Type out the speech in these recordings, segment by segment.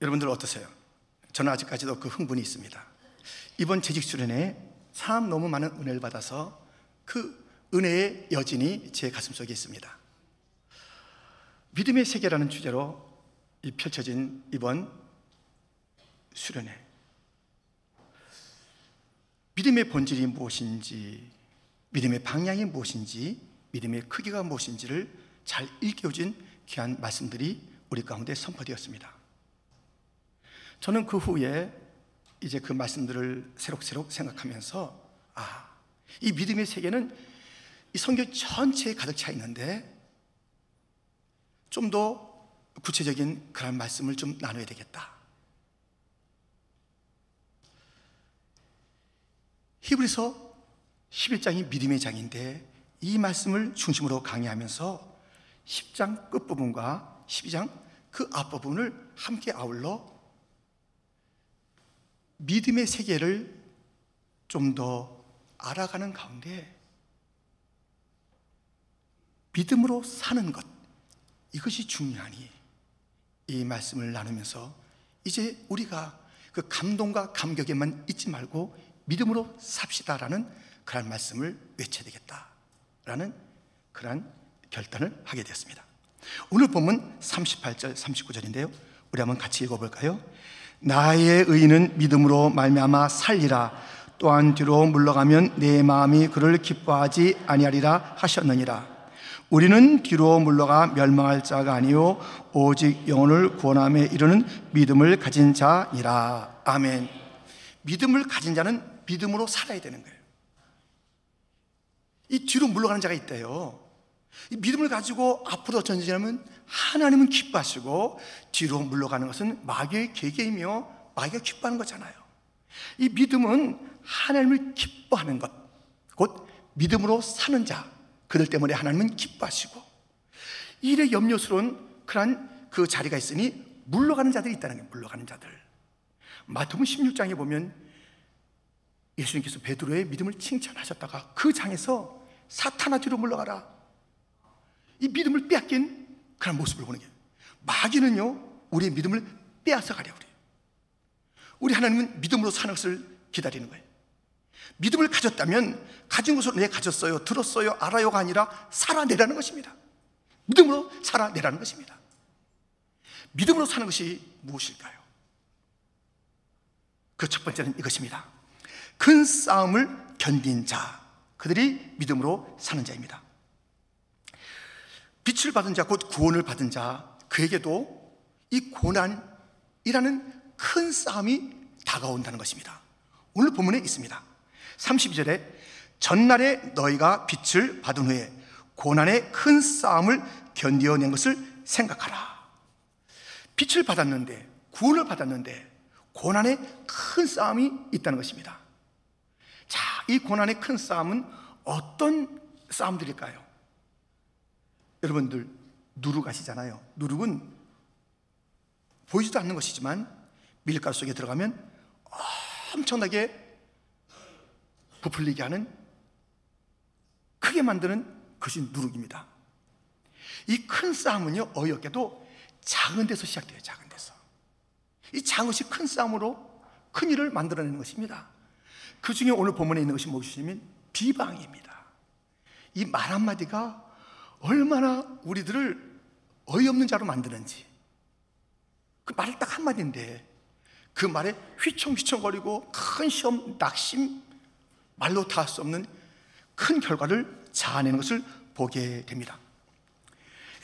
여러분들 어떠세요? 저는 아직까지도 그 흥분이 있습니다. 이번 재직 수련회 참 너무 많은 은혜를 받아서 그 은혜의 여진이 제 가슴속에 있습니다. 믿음의 세계라는 주제로 펼쳐진 이번 수련회, 믿음의 본질이 무엇인지, 믿음의 방향이 무엇인지, 믿음의 크기가 무엇인지를 잘 일깨워준 귀한 말씀들이 우리 가운데 선포되었습니다. 저는 그 후에 이제 그 말씀들을 새록새록 생각하면서 이 믿음의 세계는 이 성경 전체에 가득 차 있는데 좀 더 구체적인 그런 말씀을 좀 나눠야 되겠다. 히브리서 11장이 믿음의 장인데 이 말씀을 중심으로 강의하면서 10장 끝부분과 12장 그 앞부분을 함께 아울러 믿음의 세계를 좀 더 알아가는 가운데 믿음으로 사는 것, 이것이 중요하니 이 말씀을 나누면서 이제 우리가 그 감동과 감격에만 있지 말고 믿음으로 삽시다라는 그런 말씀을 외쳐야 되겠다라는 그런 결단을 하게 되었습니다. 오늘 본문 38절 39절인데요 우리 한번 같이 읽어볼까요? 나의 의인은 믿음으로 말미암아 살리라. 또한 뒤로 물러가면 내 마음이 그를 기뻐하지 아니하리라 하셨느니라. 우리는 뒤로 물러가 멸망할 자가 아니요 오직 영혼을 구원함에 이르는 믿음을 가진 자니라. 아멘. 믿음을 가진 자는 믿음으로 살아야 되는 거예요. 이 뒤로 물러가는 자가 있대요. 이 믿음을 가지고 앞으로 전진하면 하나님은 기뻐하시고 뒤로 물러가는 것은 마귀의 계계이며 마귀가 기뻐하는 거잖아요. 이 믿음은 하나님을 기뻐하는 것, 곧 믿음으로 사는 자, 그들 때문에 하나님은 기뻐하시고 일에 염려스러운 그런 그 자리가 있으니 물러가는 자들이 있다는 거예요. 물러가는 자들. 마태복음 16장에 보면 예수님께서 베드로의 믿음을 칭찬하셨다가 그 장에서 사탄아 뒤로 물러가라, 이 믿음을 빼앗긴 그런 모습을 보는 거예요. 마귀는요 우리의 믿음을 빼앗아가려 그래요. 우리 하나님은 믿음으로 사는 것을 기다리는 거예요. 믿음을 가졌다면 가진 것으로 내 가졌어요, 들었어요, 알아요가 아니라 살아내라는 것입니다. 믿음으로 살아내라는 것입니다. 믿음으로 사는 것이 무엇일까요? 그 첫 번째는 이것입니다. 큰 싸움을 견딘 자, 그들이 믿음으로 사는 자입니다. 빛을 받은 자, 곧 구원을 받은 자, 그에게도 이 고난이라는 큰 싸움이 다가온다는 것입니다. 오늘 본문에 있습니다. 32절에 전날에 너희가 빛을 받은 후에 고난의 큰 싸움을 견뎌낸 것을 생각하라. 빛을 받았는데, 구원을 받았는데 고난의 큰 싸움이 있다는 것입니다. 자, 이 고난의 큰 싸움은 어떤 싸움들일까요? 여러분들 누룩 아시잖아요. 누룩은 보이지도 않는 것이지만 밀가루 속에 들어가면 엄청나게 부풀리게 하는, 크게 만드는 것이 누룩입니다. 이 큰 싸움은요 어이없게도 작은 데서 시작돼요. 작은 데서. 이 작은 것이 큰 싸움으로 큰 일을 만들어내는 것입니다. 그 중에 오늘 본문에 있는 것이 무엇이냐면 비방입니다. 이 말 한마디가 얼마나 우리들을 어이없는 자로 만드는지. 그 말 딱 한마디인데 그 말에 휘청휘청거리고 큰 시험, 낙심, 말로 다 할 수 없는 큰 결과를 자아내는 것을 보게 됩니다.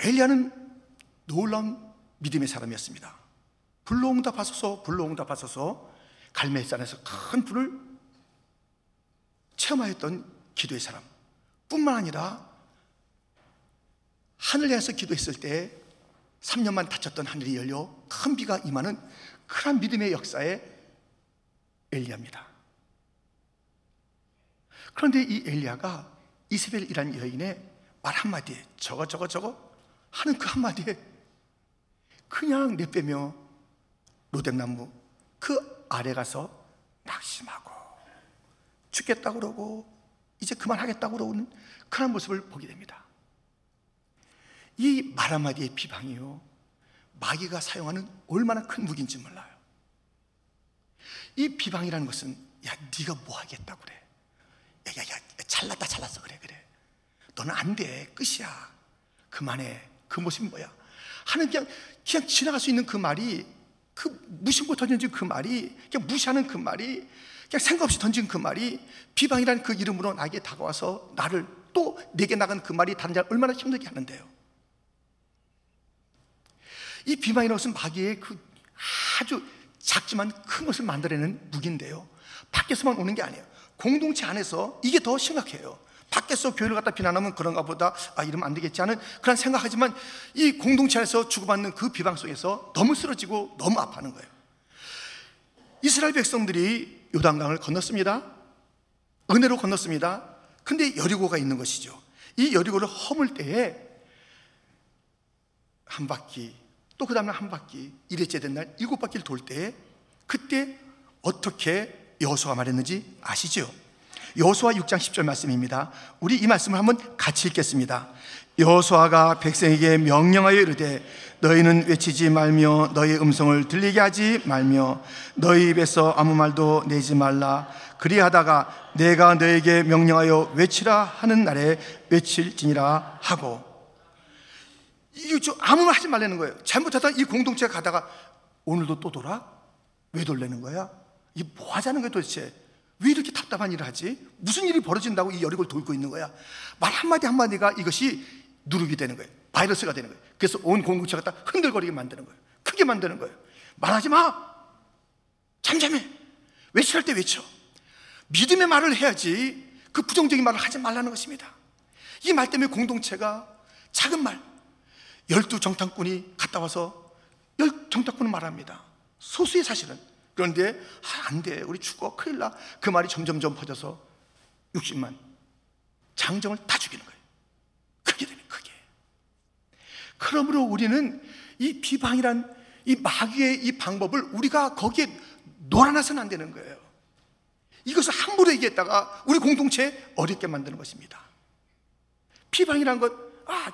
엘리야는 놀라운 믿음의 사람이었습니다. 불로응답하소서, 불로응답하소서, 갈멜산에서 큰 불을 체험하였던 기도의 사람 뿐만 아니라 하늘 향해서 기도했을 때 3년만 닫혔던 하늘이 열려 큰 비가 임하는 그런 믿음의 역사의 엘리야입니다. 그런데 이 엘리야가 이세벨이라는 여인의 말 한마디에 저거 하는 그 한마디에 그냥 내빼며 로뎀나무 그 아래 가서 낙심하고 죽겠다고 그러고 이제 그만하겠다고 그러는 그런 모습을 보게 됩니다. 이 말 한마디의 비방이요 마귀가 사용하는 얼마나 큰 무기인지 몰라요. 이 비방이라는 것은, 야, 네가 뭐 하겠다고 그래. 야, 잘났어. 그래. 너는 안 돼. 끝이야. 그만해. 그 모습이 뭐야? 하는 그냥 지나갈 수 있는 그 말이, 그 무심코 던진 그 말이, 그냥 무시하는 그 말이, 그냥 생각 없이 던진 그 말이, 비방이라는 그 이름으로 나에게 다가와서 나를 또 내게 나간 그 말이 다른 자를 얼마나 힘들게 하는데요. 이 비방이라는 것은 마귀의 그 아주 작지만 큰 것을 만들어내는 무기인데요, 밖에서만 오는 게 아니에요. 공동체 안에서 이게 더 심각해요. 밖에서 교회를 갖다 비난하면 그런가 보다, 이러면 안 되겠지 하는 그런 생각하지만, 이 공동체 안에서 주고받는 그 비방 속에서 너무 쓰러지고 너무 아파하는 거예요. 이스라엘 백성들이 요단강을 건넜습니다. 은혜로 건넜습니다. 근데 여리고가 있는 것이죠. 이 여리고를 허물 때에 한 바퀴, 또 그 다음에 한 바퀴, 일일째 된 날 7바퀴를 돌 때에, 그때 어떻게 여호수아가 말했는지 아시죠? 여호수아 6장 10절 말씀입니다. 우리 이 말씀을 한번 같이 읽겠습니다. 여호수아가 백성에게 명령하여 이르되 너희는 외치지 말며 너희 음성을 들리게 하지 말며 너희 입에서 아무 말도 내지 말라. 그리하다가 내가 너에게 명령하여 외치라 하는 날에 외칠지니라 하고. 이거 아무 말 하지 말라는 거예요. 잘못하다 이 공동체가 가다가 오늘도 또 돌아? 왜 돌려는 거야? 이게 뭐 하자는 거야 도대체? 왜 이렇게 답답한 일을 하지? 무슨 일이 벌어진다고 이 여리고를 돌고 있는 거야? 말 한마디 한마디가 이것이 누룩이 되는 거예요. 바이러스가 되는 거예요. 그래서 온 공동체가 다 흔들거리게 만드는 거예요. 크게 만드는 거예요. 말하지 마! 잠잠해! 외칠할 때 외쳐. 믿음의 말을 해야지 그 부정적인 말을 하지 말라는 것입니다. 이 말 때문에 공동체가 작은 말, 12정탐꾼이 갔다 와서 10정탐꾼은 말합니다. 소수의 사실은. 그런데 안 돼, 우리 죽어, 큰일 나. 그 말이 점점점 퍼져서 60만 장정을 다 죽이는 거예요. 크게 되면 크게. 그러므로 우리는 이 비방이란 이 마귀의 이 방법을 우리가 거기에 놀아나서는 안 되는 거예요. 이것을 함부로 얘기했다가 우리 공동체에 어렵게 만드는 것입니다. 비방이란 것,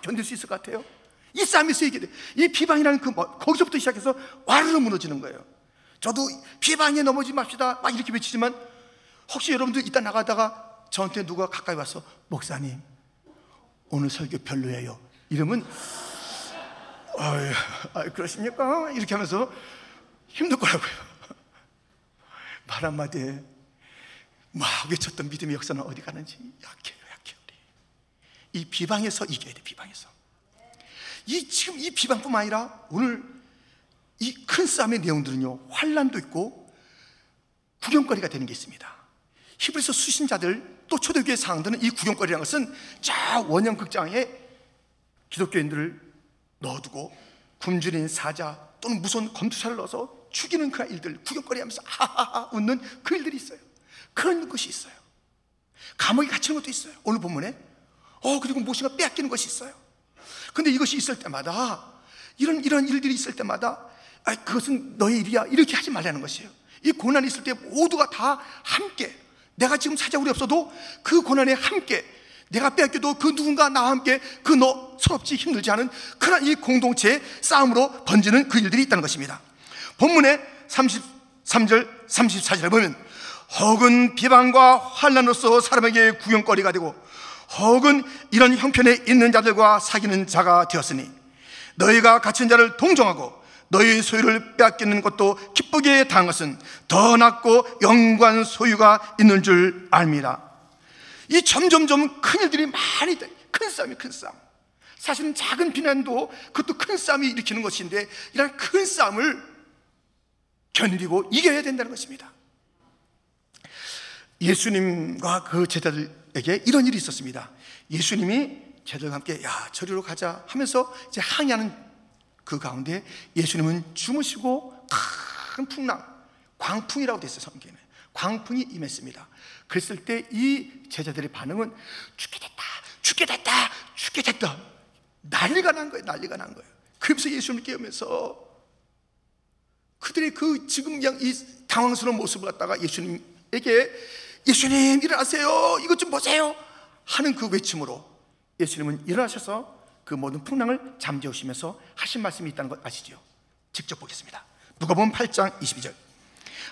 견딜 수 있을 것 같아요? 이 싸움에서 얘기해. 이 비방이라는 거기서부터 시작해서 와르르 무너지는 거예요. 저도 비방에 넘어지지 맙시다 막 이렇게 외치지만, 혹시 여러분들 이따 나가다가 저한테 누가 가까이 와서 목사님 오늘 설교 별로예요 이러면 그러십니까? 이렇게 하면서 힘들 거라고요. 말 한마디에 막 외쳤던 믿음의 역사는 어디 가는지 약해요 우리. 이 비방에서 이겨야 돼. 비방에서. 지금 이 비방뿐만 아니라 오늘 이 큰 싸움의 내용들은요, 환난도 있고 구경거리가 되는 게 있습니다. 히브리서 수신자들 또 초대교회 상황들은 이 구경거리라는 것은 저 원형 극장에 기독교인들을 넣어두고 굶주린 사자 또는 무서운 검투사를 넣어서 죽이는 그런 일들, 구경거리하면서 하하하 웃는 그 일들이 있어요. 그런 것이 있어요. 감옥에 갇히는 것도 있어요. 오늘 본문에 그리고 무엇인가 빼앗기는 것이 있어요. 근데 이것이 있을 때마다, 이런 일들이 있을 때마다 그것은 너의 일이야 이렇게 하지 말라는 것이에요. 이 고난이 있을 때 모두가 다 함께, 내가 지금 사자굴이 없어도 그 고난에 함께, 내가 빼앗겨도 그 누군가 나와 함께 그 너 서럽지 힘들지 않은 그런 이 공동체의 싸움으로 번지는 그 일들이 있다는 것입니다. 본문의 33절 34절에 보면 혹은 비방과 환난으로서 사람에게 구경거리가 되고 혹은 이런 형편에 있는 자들과 사귀는 자가 되었으니 너희가 갇힌 자를 동정하고 너희 소유를 빼앗기는 것도 기쁘게 당한 것은 더 낫고 영광 소유가 있는 줄 압니다. 이 점점점 큰 일들이 많이 있다. 큰 싸움이 큰 싸움. 사실은 작은 비난도 그것도 큰 싸움이 일으키는 것인데, 이런 큰 싸움을 견디고 이겨야 된다는 것입니다. 예수님과 그 제자들에게 이런 일이 있었습니다. 예수님이 제자들과 함께 저리로 가자 하면서 이제 항의하는 그 가운데 예수님은 주무시고 큰 풍랑, 광풍이라고 됐어요. 성경에는 광풍이 임했습니다. 그랬을 때 이 제자들의 반응은 죽게 됐다 난리가 난 거예요. 그러면서 예수님을 깨우면서 그들의 그 지금 이 당황스러운 모습을 갖다가 예수님에게 예수님 일어나세요, 이것 좀 보세요 하는 그 외침으로 예수님은 일어나셔서 그 모든 풍랑을 잠재우시면서 하신 말씀이 있다는 것 아시죠? 직접 보겠습니다. 누가복음 8장 22절.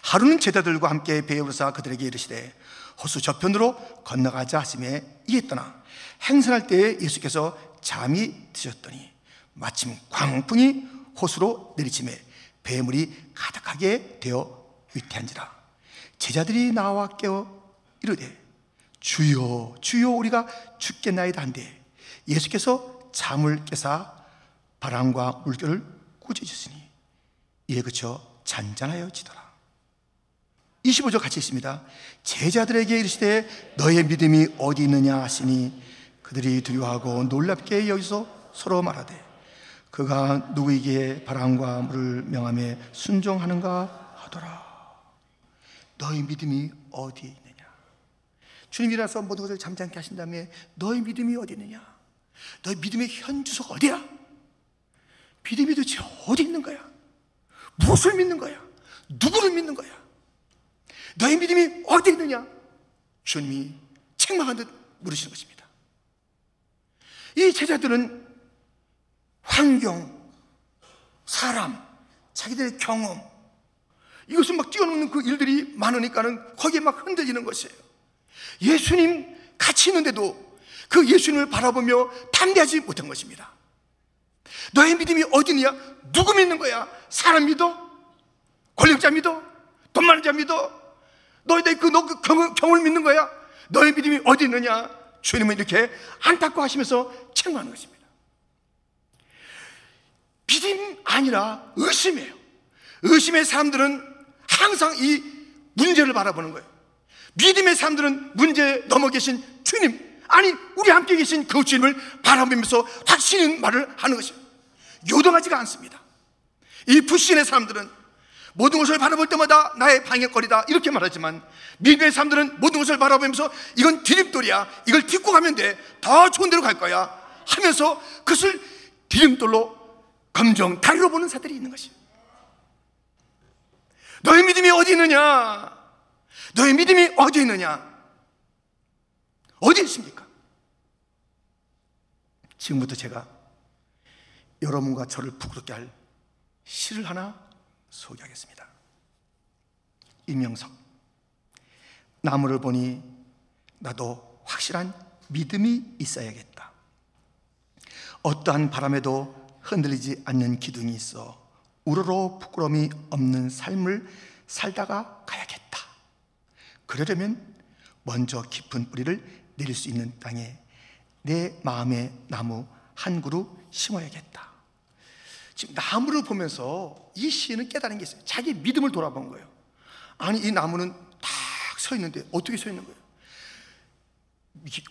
하루는 제자들과 함께 배에 오르사 그들에게 이르시되 호수 저편으로 건너가자 하시매 이에 떠나 행선할 때에 예수께서 잠이 드셨더니 마침 광풍이 호수로 내리치매 배물이 가득하게 되어 위태한지라. 제자들이 나와 깨어 이르되 주여 주여 우리가 죽겠나이다 한데 예수께서 잠을 깨사 바람과 물결을 꾸짖으시니 이에 그쳐 잔잔하여 지더라. 25절 같이 있습니다. 제자들에게 이르시되 너의 믿음이 어디 있느냐 하시니 그들이 두려워하고 놀랍게 여기서 서로 말하되 그가 누구에게 바람과 물을 명함에 순종하는가 하더라. 너의 믿음이 어디에 있느냐. 주님이라서 모든 것을 잠잠케 하신 다음에 너의 믿음이 어디 있느냐. 너의 믿음의 현 주소가 어디야? 믿음이 도대체 어디 있는 거야? 무엇을 믿는 거야? 누구를 믿는 거야? 너의 믿음이 어디 있느냐? 주님이 책망한 듯 물으시는 것입니다. 이 제자들은 환경, 사람, 자기들의 경험, 이것을 막 뛰어넘는 그 일들이 많으니까는 거기에 막 흔들리는 것이에요. 예수님 같이 있는데도 그 예수님을 바라보며 담대하지 못한 것입니다. 너의 믿음이 어디 있느냐? 누구 믿는 거야? 사람 믿어? 권력자 믿어? 돈 많은 자 믿어? 너 경을 믿는 거야? 너의 믿음이 어디 있느냐? 주님은 이렇게 안타까워하시면서 책망하는 것입니다. 믿음 아니라 의심이에요. 의심의 사람들은 항상 이 문제를 바라보는 거예요. 믿음의 사람들은 문제에 넘어 계신 주님, 아니 우리 함께 계신 그 주님을 바라보면서 확신인 말을 하는 것입니다. 요동하지가 않습니다. 이 불신의 사람들은 모든 것을 바라볼 때마다 나의 방해거리다 이렇게 말하지만 믿음의 사람들은 모든 것을 바라보면서 이건 디딤돌이야, 이걸 딛고 가면 돼, 더 좋은 데로 갈 거야 하면서 그것을 디딤돌로 검정 다리로 보는 사들이 있는 것이에요. 너의 믿음이 어디 있느냐? 너의 믿음이 어디 있느냐? 어디 있습니까? 지금부터 제가 여러분과 저를 부끄럽게 할 시를 하나 소개하겠습니다. 임영석. 나무를 보니 나도 확실한 믿음이 있어야겠다. 어떠한 바람에도 흔들리지 않는 기둥이 있어 우러러 부끄러움이 없는 삶을 살다가 가야겠다. 그러려면 먼저 깊은 뿌리를 내릴 수 있는 땅에 내 마음의 나무 한 그루 심어야겠다. 지금 나무를 보면서 이 시인은 깨달은 게 있어요. 자기 믿음을 돌아본 거예요. 아니 이 나무는 딱 서 있는데 어떻게 서 있는 거예요?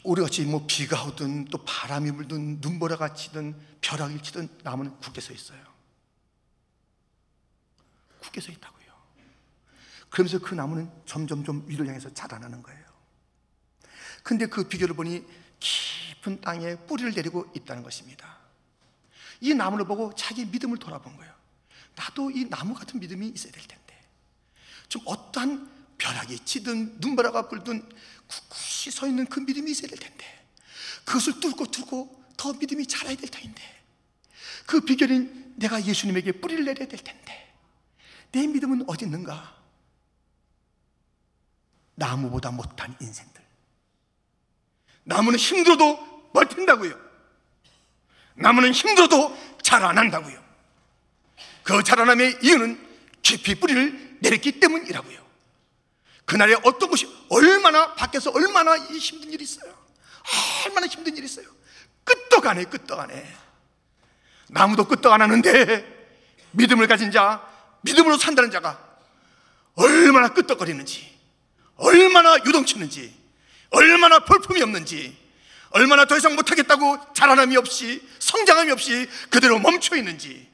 오래같이 뭐 비가 오든 또 바람이 불든 눈보라가 치든 벼락이 치든 나무는 굳게 서 있어요. 굳게 서 있다고요. 그러면서 그 나무는 점점 위를 향해서 자라나는 거예요. 근데 그 비결을 보니 깊은 땅에 뿌리를 내리고 있다는 것입니다. 이 나무를 보고 자기 믿음을 돌아본 거예요. 나도 이 나무 같은 믿음이 있어야 될 텐데, 좀 어떠한 벼락이 치든 눈바라가 불든 굳이 서 있는 그 믿음이 있어야 될 텐데, 그것을 뚫고 더 믿음이 자라야 될 터인데, 그 비결인 내가 예수님에게 뿌리를 내려야 될 텐데 내 믿음은 어디 있는가? 나무보다 못한 인생들. 나무는 힘들어도 버틴다고요. 나무는 힘들어도 자라난다고요. 그 자라남의 이유는 깊이 뿌리를 내렸기 때문이라고요. 그날에 어떤 것이 얼마나 밖에서 얼마나 힘든 일이 있어요. 얼마나 힘든 일이 있어요. 끄떡 안 해. 나무도 끄떡 안 하는데 믿음을 가진 자, 믿음으로 산다는 자가 얼마나 끄떡거리는지, 얼마나 유동치는지, 얼마나 볼품이 없는지, 얼마나 더 이상 못하겠다고 자라남이 없이 성장함이 없이 그대로 멈춰 있는지,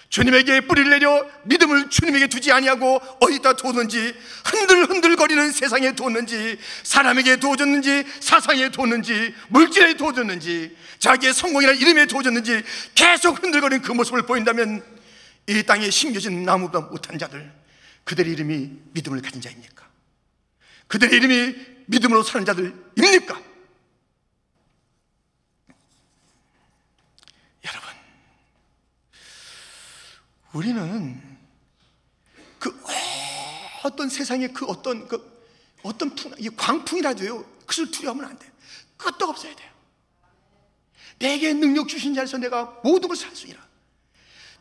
주님에게 뿌리를 내려 믿음을 주님에게 두지 아니하고 어디다 두었는지, 흔들거리는 세상에 두었는지, 사람에게 두어졌는지, 사상에 두었는지, 물질에 두어졌는지, 자기의 성공이나 이름에 두어졌는지 계속 흔들거리는 그 모습을 보인다면 이 땅에 심겨진 나무보다 못한 자들, 그들의 이름이 믿음을 가진 자입니까? 그들의 이름이 믿음으로 사는 자들입니까? 여러분, 우리는 그 어떤 세상의 그 어떤 이 광풍이라도요, 그것을 두려워하면 안 돼요. 끄떡 없어야 돼요. 내게 능력 주신 자에서 내가 모든 것을 할 수 있라.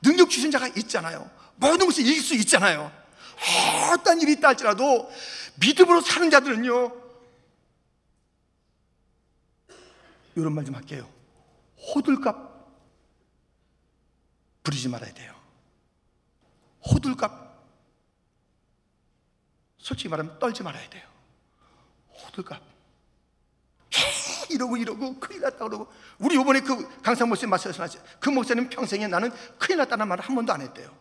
능력 주신 자가 있잖아요. 모든 것을 이길 수 있잖아요. 어떤 일이 있다 할지라도 믿음으로 사는 자들은요, 이런 말 좀 할게요. 호들갑 부리지 말아야 돼요. 호들갑, 솔직히 말하면 떨지 말아야 돼요. 호들갑 이러고 큰일 났다 그러고. 우리 이번에 그 강상 목사님 말씀하셨죠. 그 목사님 평생에 나는 큰일 났다는 말을 한 번도 안 했대요.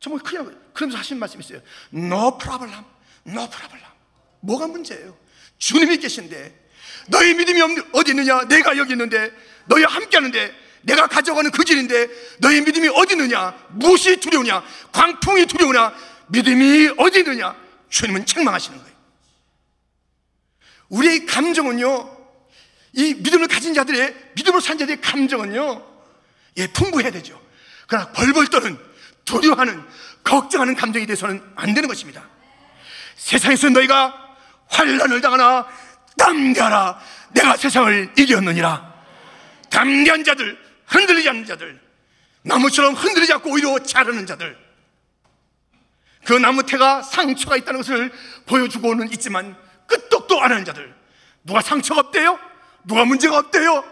정말 큰일 났어요. 그러면서 하신 말씀이 있어요. No problem, no problem. 뭐가 문제예요? 주님이 계신데, 너희 믿음이 어디 있느냐? 내가 여기 있는데, 너희와 함께 하는데, 내가 가져가는 그 길인데 너희 믿음이 어디 있느냐? 무엇이 두려우냐? 광풍이 두려우냐? 믿음이 어디 있느냐? 주님은 책망하시는 거예요. 우리의 감정은요, 이 믿음을 가진 자들의, 믿음으로 산 자들의 감정은요, 풍부해야 되죠. 그러나 벌벌 떠는, 두려워하는, 걱정하는 감정이 돼서는 안 되는 것입니다. 세상에서 너희가 환난을 당하나 담대하라. 내가 세상을 이겼느니라. 담대한 자들, 흔들리지 않는 자들, 나무처럼 흔들리지 않고 오히려 자라는 자들, 그 나무태가 상처가 있다는 것을 보여주고는 있지만 끄떡도 안 하는 자들. 누가 상처가 없대요? 누가 문제가 없대요?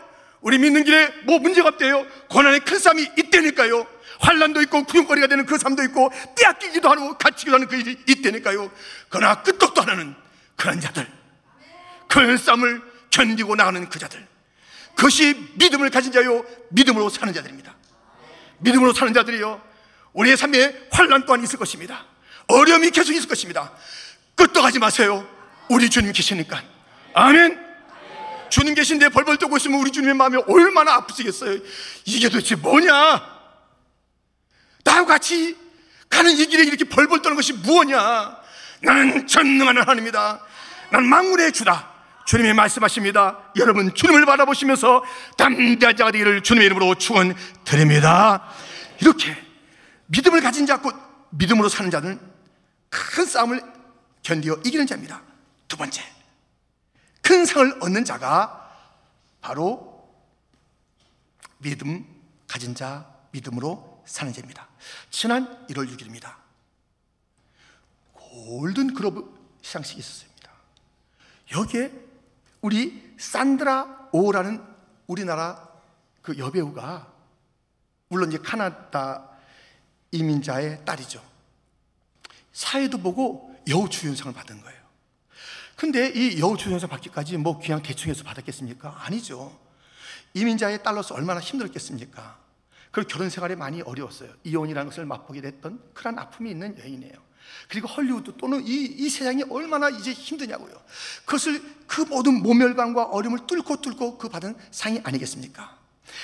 우리 믿는 길에 뭐 문제가 없대요? 고난의 큰 싸움이 있다니까요. 환난도 있고 구경거리가 되는 그 삶도 있고 빼앗기기도 하고 갇히기도 하는 그 일이 있다니까요. 그러나 끄떡도 안 하는 그런 자들, 큰 싸움을 견디고 나가는 그 자들, 그것이 믿음을 가진 자요, 믿음으로 사는 자들입니다. 믿음으로 사는 자들이요, 우리의 삶에 환난 또한 있을 것입니다. 어려움이 계속 있을 것입니다. 끄떡하지 마세요. 우리 주님 계시니까. 아멘. 주님 계신데 벌벌 떠고 있으면 우리 주님의 마음이 얼마나 아프시겠어요. 이게 도대체 뭐냐? 나하고 같이 가는 이 길에 이렇게 벌벌 떠는 것이 무엇이냐? 나는 전능한 하나님이다. 나는 만물의 주다. 주님이 말씀하십니다. 여러분, 주님을 바라보시면서 담대한 자가 되기를 주님의 이름으로 축원드립니다. 이렇게 믿음을 가진 자, 곧 믿음으로 사는 자는 큰 싸움을 견디어 이기는 자입니다. 두 번째, 큰 상을 얻는 자가 바로 믿음 가진 자, 믿음으로 사는 자입니다. 지난 1월 6일입니다. 골든 글로브 시상식이 있었습니다. 여기에 우리 산드라 오라는 우리나라 그 여배우가, 물론 이제 카나다 이민자의 딸이죠, 사회도 보고 여우주연상을 받은 거예요. 근데 이 여우주연상 받기까지 뭐 그냥 대충 해서 받았겠습니까? 아니죠. 이민자의 딸로서 얼마나 힘들었겠습니까? 그리고 결혼 생활이 많이 어려웠어요. 이혼이라는 것을 맛보게 됐던 그런 아픔이 있는 여인이에요. 그리고 헐리우드 또는 이 세상이 얼마나 이제 힘드냐고요. 그것을, 그 모든 모멸감과 어려움을 뚫고 그 받은 상이 아니겠습니까?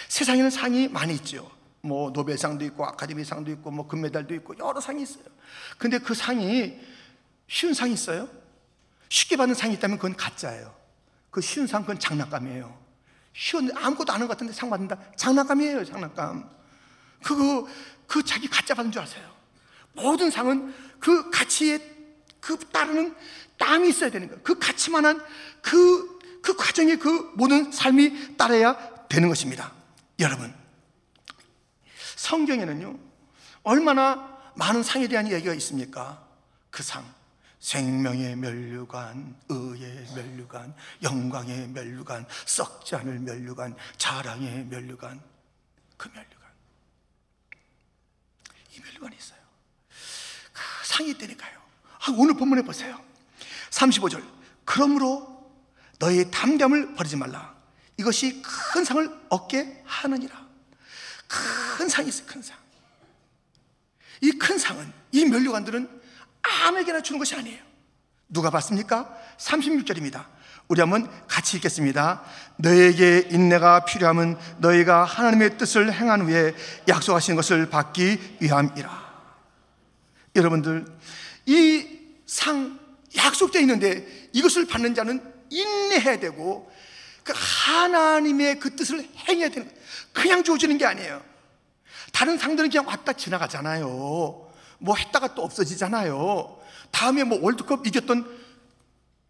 세상에는 상이 많이 있죠. 뭐 노벨상도 있고 아카데미상도 있고 뭐 금메달도 있고 여러 상이 있어요. 근데 그 상이 쉬운 상이 있어요? 쉽게 받는 상이 있다면 그건 가짜예요. 그 쉬운 상, 그건 장난감이에요. 쉬운, 아무것도 안 한 것 같은데 상 받는다? 장난감이에요, 장난감. 그 자기 가짜 받은 줄 아세요? 모든 상은 그 가치에 그 따르는 땀이 있어야 되는 거예요. 그 가치만한 그 과정에 그 모든 삶이 따라야 되는 것입니다. 여러분, 성경에는요, 얼마나 많은 상에 대한 이야기가 있습니까? 그 상, 생명의 면류관, 의의 면류관, 영광의 면류관, 썩지 않을 면류관, 자랑의 면류관, 그 면류관, 이 면류관이 있어요. 그 상이 있다니까요. 오늘 본문에 보세요. 35절, 그러므로 너의 담대함을 버리지 말라. 이것이 큰 상을 얻게 하느니라. 큰 상이 있어요. 큰 상. 이 큰 상은, 이 면류관들은 아무에게나 주는 것이 아니에요. 누가 받습니까? 36절입니다. 우리 한번 같이 읽겠습니다. 너에게 인내가 필요함은 너희가 하나님의 뜻을 행한 후에 약속하신 것을 받기 위함이라. 여러분들, 이 상 약속되어 있는데 이것을 받는 자는 인내해야 되고 그 하나님의 그 뜻을 행해야 되는 거예요. 그냥 주어지는 게 아니에요. 다른 상들은 그냥 왔다 지나가잖아요. 뭐 했다가 또 없어지잖아요. 다음에 뭐 월드컵 이겼던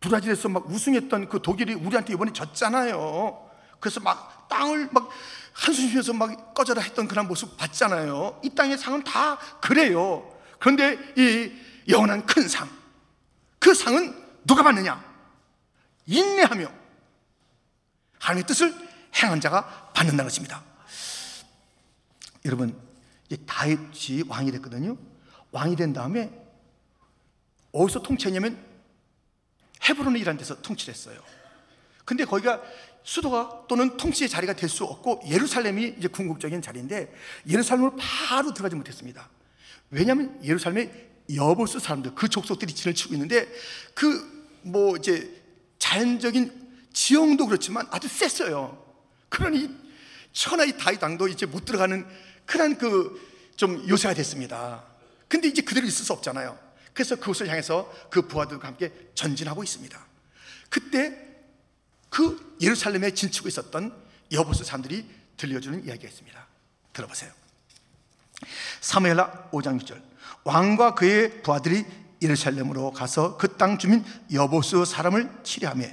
브라질에서 막 우승했던 그 독일이 우리한테 이번에 졌잖아요. 그래서 막 땅을 막 한숨 쉬면서 막 꺼져라 했던 그런 모습 봤잖아요. 이 땅의 상은 다 그래요. 그런데 이 영원한 큰 상, 그 상은 누가 받느냐? 인내하며 하나님의 뜻을 행한 자가 받는다는 것입니다. 여러분, 다윗이 왕이 됐거든요. 왕이 된 다음에 어디서 통치했냐면 헤브론이라는 데서 통치를 했어요. 근데 거기가 수도가 또는 통치의 자리가 될 수 없고 예루살렘이 이제 궁극적인 자리인데 예루살렘으로 바로 들어가지 못했습니다. 왜냐하면 예루살렘에 여보스 사람들, 그 족속들이 진을 치고 있는데 그 뭐 이제 자연적인 지형도 그렇지만 아주 셌어요. 그러니 천하의 다윗 왕도 이제 못 들어가는 그런 그 좀 요새가 됐습니다. 근데 이제 그대로 있을 수 없잖아요. 그래서 그곳을 향해서 그 부하들과 함께 전진하고 있습니다. 그때 그 예루살렘에 진치고 있었던 여보스 사람들이 들려주는 이야기가 있습니다. 들어보세요. 사무엘하 5장 6절. 왕과 그의 부하들이 예루살렘으로 가서 그 땅 주민 여보스 사람을 치려하며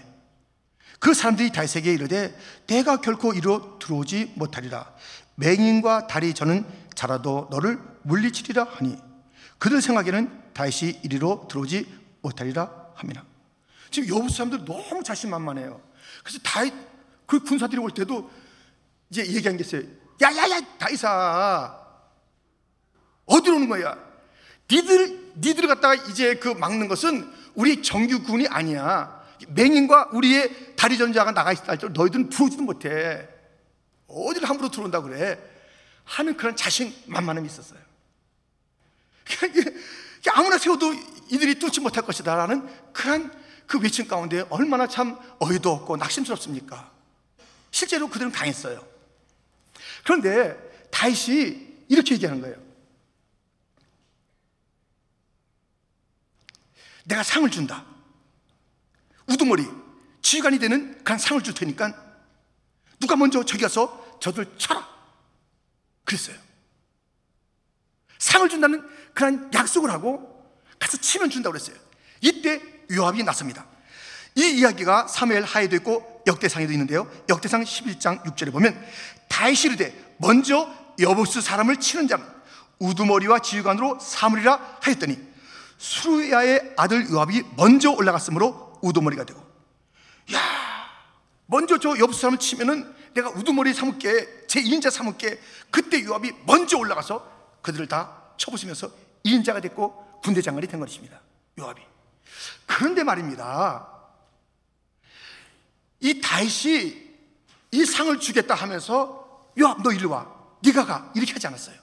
그 사람들이 다윗에게 이르되 내가 결코 이리로 들어오지 못하리라. 맹인과 다리 저는 자라도 너를 물리치리라 하니 그들 생각에는 다윗이 이리로 들어오지 못하리라 하미라. 지금 여보스 사람들 너무 자신만만해요. 그래서 다윗 그 군사들이 올 때도 이제 얘기한 게 있어요. 야야야 다윗아, 어디로 오는 거야? 니들 갖다가 이제 그 막는 것은 우리 정규군이 아니야. 맹인과 우리의 다리 전자가 나가 있을 때 너희들은 들어오지도 못해. 어디를 함부로 들어온다고 그래? 하는 그런 자신만만함이 있었어요. 아무나 세워도 이들이 뚫지 못할 것이다 라는 그런 그 외침 가운데 얼마나 참 어이도 없고 낙심스럽습니까? 실제로 그들은 강했어요. 그런데 다윗이 이렇게 얘기하는 거예요. 내가 상을 준다. 우두머리 지휘관이 되는 그런 상을 줄 테니까 누가 먼저 저기 가서 저들 쳐라 그랬어요. 상을 준다는 그런 약속을 하고 가서 치면 준다고 그랬어요. 이때 요압이 나섭니다. 이 이야기가 사무엘 하에도 있고 역대상에도 있는데요. 역대상 11장 6절에 보면 다윗이 이르되 먼저 여보스 사람을 치는 자는 우두머리와 지휘관으로 사무리라 하였더니 수르야의 아들 요압이 먼저 올라갔으므로 우두머리가 되고, 야, 먼저 저 여보스 사람을 치면은 내가 우두머리 삼을게, 제 2인자 삼을게. 그때 요압이 먼저 올라가서 그들을 다 쳐부수면서 2인자가 됐고 군대 장관이 된 것입니다. 요압이. 그런데 말입니다, 이 다윗이 이 상을 주겠다 하면서 요압 너 일로 와, 네가 가, 이렇게 하지 않았어요.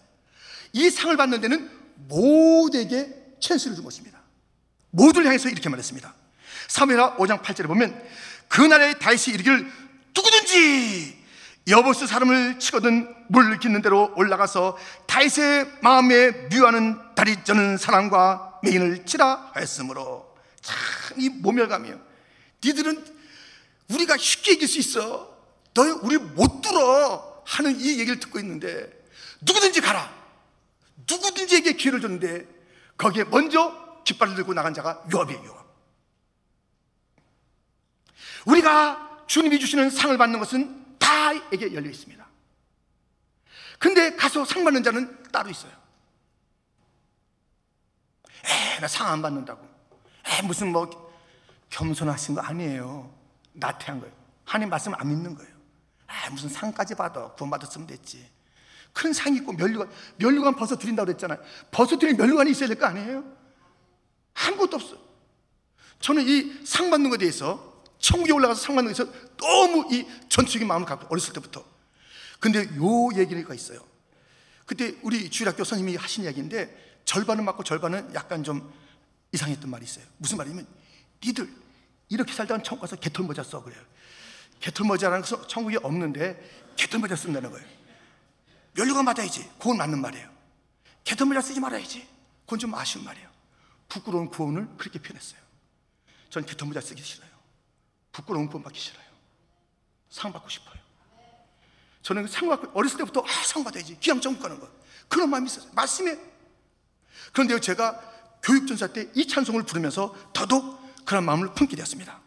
이 상을 받는 데는 모두에게 찬스를 준 것입니다. 모두를 향해서 이렇게 말했습니다. 사무엘하 5장 8절에 보면 그날에 다윗이 이르기를 누구든지 여보스 사람을 치거든 물 깃는 대로 올라가서 다윗의 마음에 묘하는 다리 저는 사람과 맹인을 치라 하였으므로. 참 이 모멸감이에요. 니들은 우리가 쉽게 이길 수 있어, 너희 우리 못 뚫어 하는 이 얘기를 듣고 있는데 누구든지 가라, 누구든지에게 기회를 줬는데 거기에 먼저 깃발을 들고 나간 자가 요압이에요. 요압. 우리가 주님이 주시는 상을 받는 것은 다에게 열려 있습니다. 근데 가서 상 받는 자는 따로 있어요. 나 상 안 받는다고. 무슨 뭐 겸손하신 거 아니에요. 나태한 거예요. 하나님 말씀 안 믿는 거예요. 무슨 상까지 받아, 구원받았으면 됐지. 큰 상이 있고 면류관 벗어 드린다고 그랬잖아요. 벗어 드린 면류관이 있어야 될 거 아니에요? 아무것도 없어요. 저는 이 상 받는 것에 대해서, 천국에 올라가서 상 받는 것에 대해서 너무 이 전투적인 마음을 갖고 어렸을 때부터. 근데 요 얘기가 있어요. 그때 우리 주일학교 선생님이 하신 이야기인데 절반은 맞고 절반은 약간 좀 이상했던 말이 있어요. 무슨 말이냐면 니들 이렇게 살다가 천국 가서 개털모자 써 그래요. 개털모자라는 것은 천국에 없는데 개털모자 쓴다는 거예요. 면류관 받아야지, 그건 맞는 말이에요. 개털모자 쓰지 말아야지, 그건 좀 아쉬운 말이에요. 부끄러운 구원을 그렇게 표현했어요. 전 개털모자 쓰기 싫어요. 부끄러운 구원 받기 싫어요. 상 받고 싶어요. 저는 어렸을 때부터 상 받아야지, 기왕 못 가는 거, 그런 마음이 있었어요. 말씀에. 그런데 제가 교육전사 때 이 찬송을 부르면서 더더욱 그런 마음을 품게 되었습니다.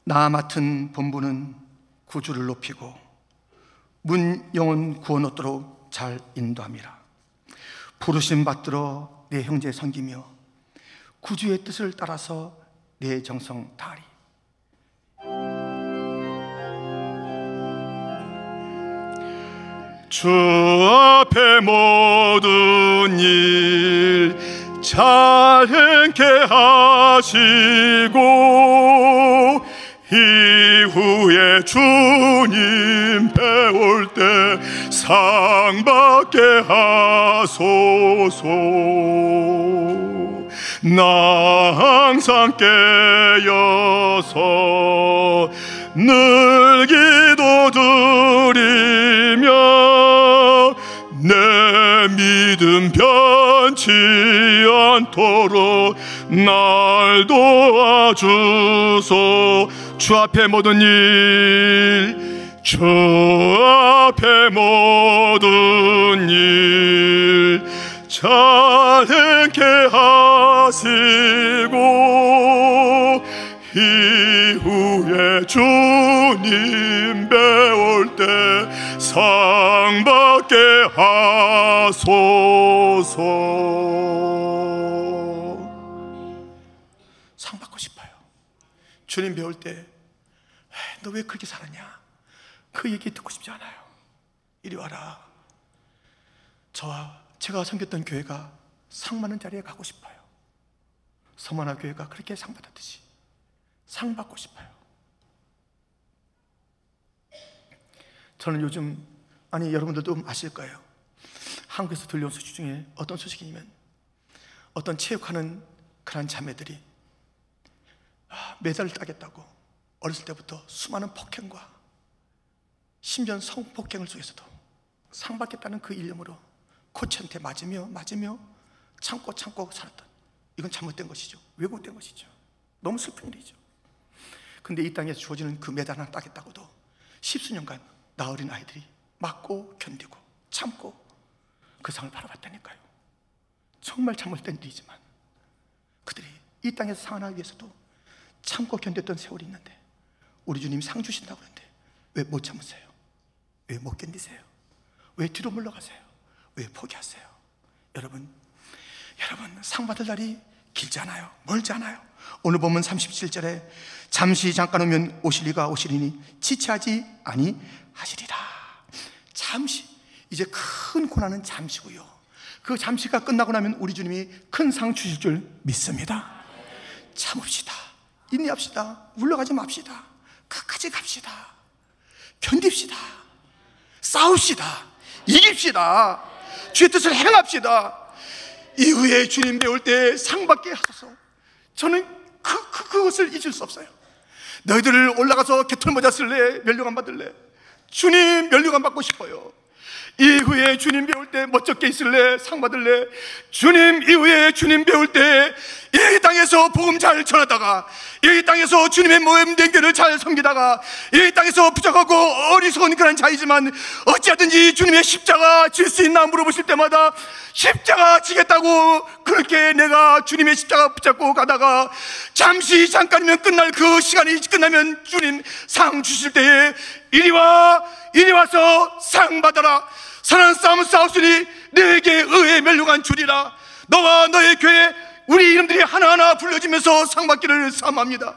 나 맡은 본부는 구주를 높이고 문 영혼 구원 얻도록 잘 인도함이라. 부르심 받들어 내 형제 섬기며 구주의 뜻을 따라서 내 정성 다하리. 주 앞에 모든 일 잘 행케 하시고 이후에 주님 배울 때 상 받게 하소서. 나 항상 깨어서 늘 기도드리며 내 믿음 변치 않도록 날 도와주소. 주 앞에 모든 일, 주 앞에 모든 일 잘 행케 하시고 이후에 주님 배울 때 상 받게 하소서. 상 받고 싶어요. 주님 배울 때 너 왜 그렇게 살았냐, 그 얘기 듣고 싶지 않아요. 이리 와라. 제가 섬겼던 교회가 상 받는 자리에 가고 싶어요. 서머나 교회가 그렇게 상 받았듯이 상 받고 싶어요. 저는 요즘, 여러분들도 아실 거예요. 한국에서 들려온 소식 중에 어떤 소식이냐면 어떤 체육하는 그런 자매들이 메달을 따겠다고 어렸을 때부터 수많은 폭행과 심지어 성폭행을 속에서도 상 받겠다는 그 일념으로 코치한테 맞으며 참고 살았던, 이건 잘못된 것이죠. 왜곡된 것이죠. 너무 슬픈 일이죠. 근데 이 땅에서 주어지는 그 메달 하나 따겠다고도 십수년간 나어린 아이들이 맞고 견디고 참고 그 상을 바라봤다니까요. 정말 잘못된 일이지만 그들이 이 땅에서 상 하나 위해서도 참고 견뎠던 세월이 있는데 우리 주님이 상 주신다고 그러는데 왜 못 참으세요? 왜 못 견디세요? 왜 뒤로 물러가세요? 왜 포기하세요? 여러분 상 받을 날이 길지 않아요. 멀지 않아요. 오늘 보면 37절에 잠시 잠깐 오면 오시리가 오시리니 지체하지 아니하시리라. 잠시, 이제 큰 고난은 잠시고요. 그 잠시가 끝나고 나면 우리 주님이 큰 상 주실 줄 믿습니다. 참읍시다. 인내합시다. 물러가지 맙시다. 끝까지 갑시다. 견딥시다. 싸웁시다. 이깁시다. 주의 뜻을 행합시다. 이후에 주님 배울 때 상 받게 하소서. 저는 그것을 잊을 수 없어요. 너희들 올라가서 개털모자 쓸래? 면류관 받을래? 주님 면류관 받고 싶어요. 이후에 주님 배울 때 멋쩍게 있을래? 상 받을래? 주님 이후에 주님 배울 때 이 땅에서 복음 잘 전하다가 이 땅에서 주님의 모임된 교를 잘 섬기다가 이 땅에서 부족하고 어리석은 그런 자이지만 어찌하든지 주님의 십자가 질 수 있나 물어보실 때마다 십자가 지겠다고 그렇게 내가 주님의 십자가 붙잡고 가다가 잠깐이면 끝날 그 시간이 끝나면 주님 상 주실 때에 이리 와서 상 받아라. 선한 싸움을 싸웠으니 너에게 의의 면류관 주리라. 너와 너의 교회 우리 이름들이 하나하나 불려지면서 상 받기를 사모합니다.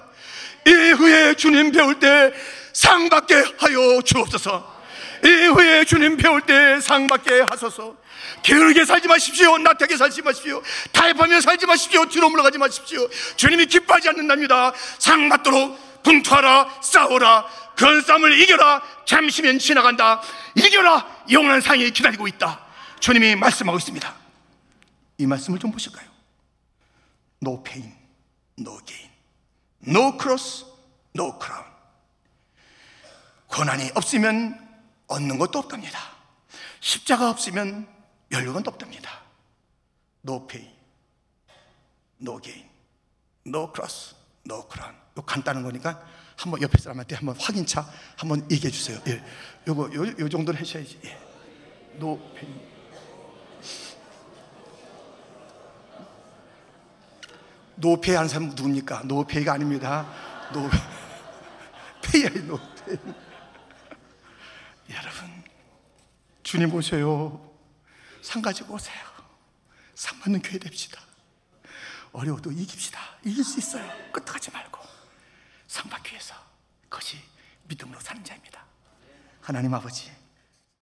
이후에 주님 배울 때 상 받게 하여 주옵소서. 이후에 주님 배울 때 상 받게 하소서. 게으르게 살지 마십시오. 나태하게 살지 마십시오. 타협하며 살지 마십시오. 뒤로 물러가지 마십시오. 주님이 기뻐하지 않는답니다. 상 받도록 분투하라. 싸워라. 그런 싸움을 이겨라. 잠시면 지나간다. 이겨라. 영원한 상이 기다리고 있다. 주님이 말씀하고 있습니다. 이 말씀을 좀 보실까요? No pain, no gain. No cross, no crown. 고난이 없으면 얻는 것도 없답니다. 십자가 없으면 면류관도 없답니다. No pain, no gain, no cross, no crown. 이거 간단한 거니까 한번 옆에 사람한테 한번 확인차 한번 얘기해 주세요. 예, 요 정도는 하셔야지. 예. 노페이. 노페이 하는 사람 누굽니까? 노페이가 아닙니다. 노페이. 여러분, 주님 오세요. 상 가지고 오세요. 상 받는 교회 됩시다. 어려워도 이깁시다. 이길 수 있어요. 끄떡하지 말고 상 받기 위해서, 그것이 믿음으로 사는 자입니다. 하나님 아버지,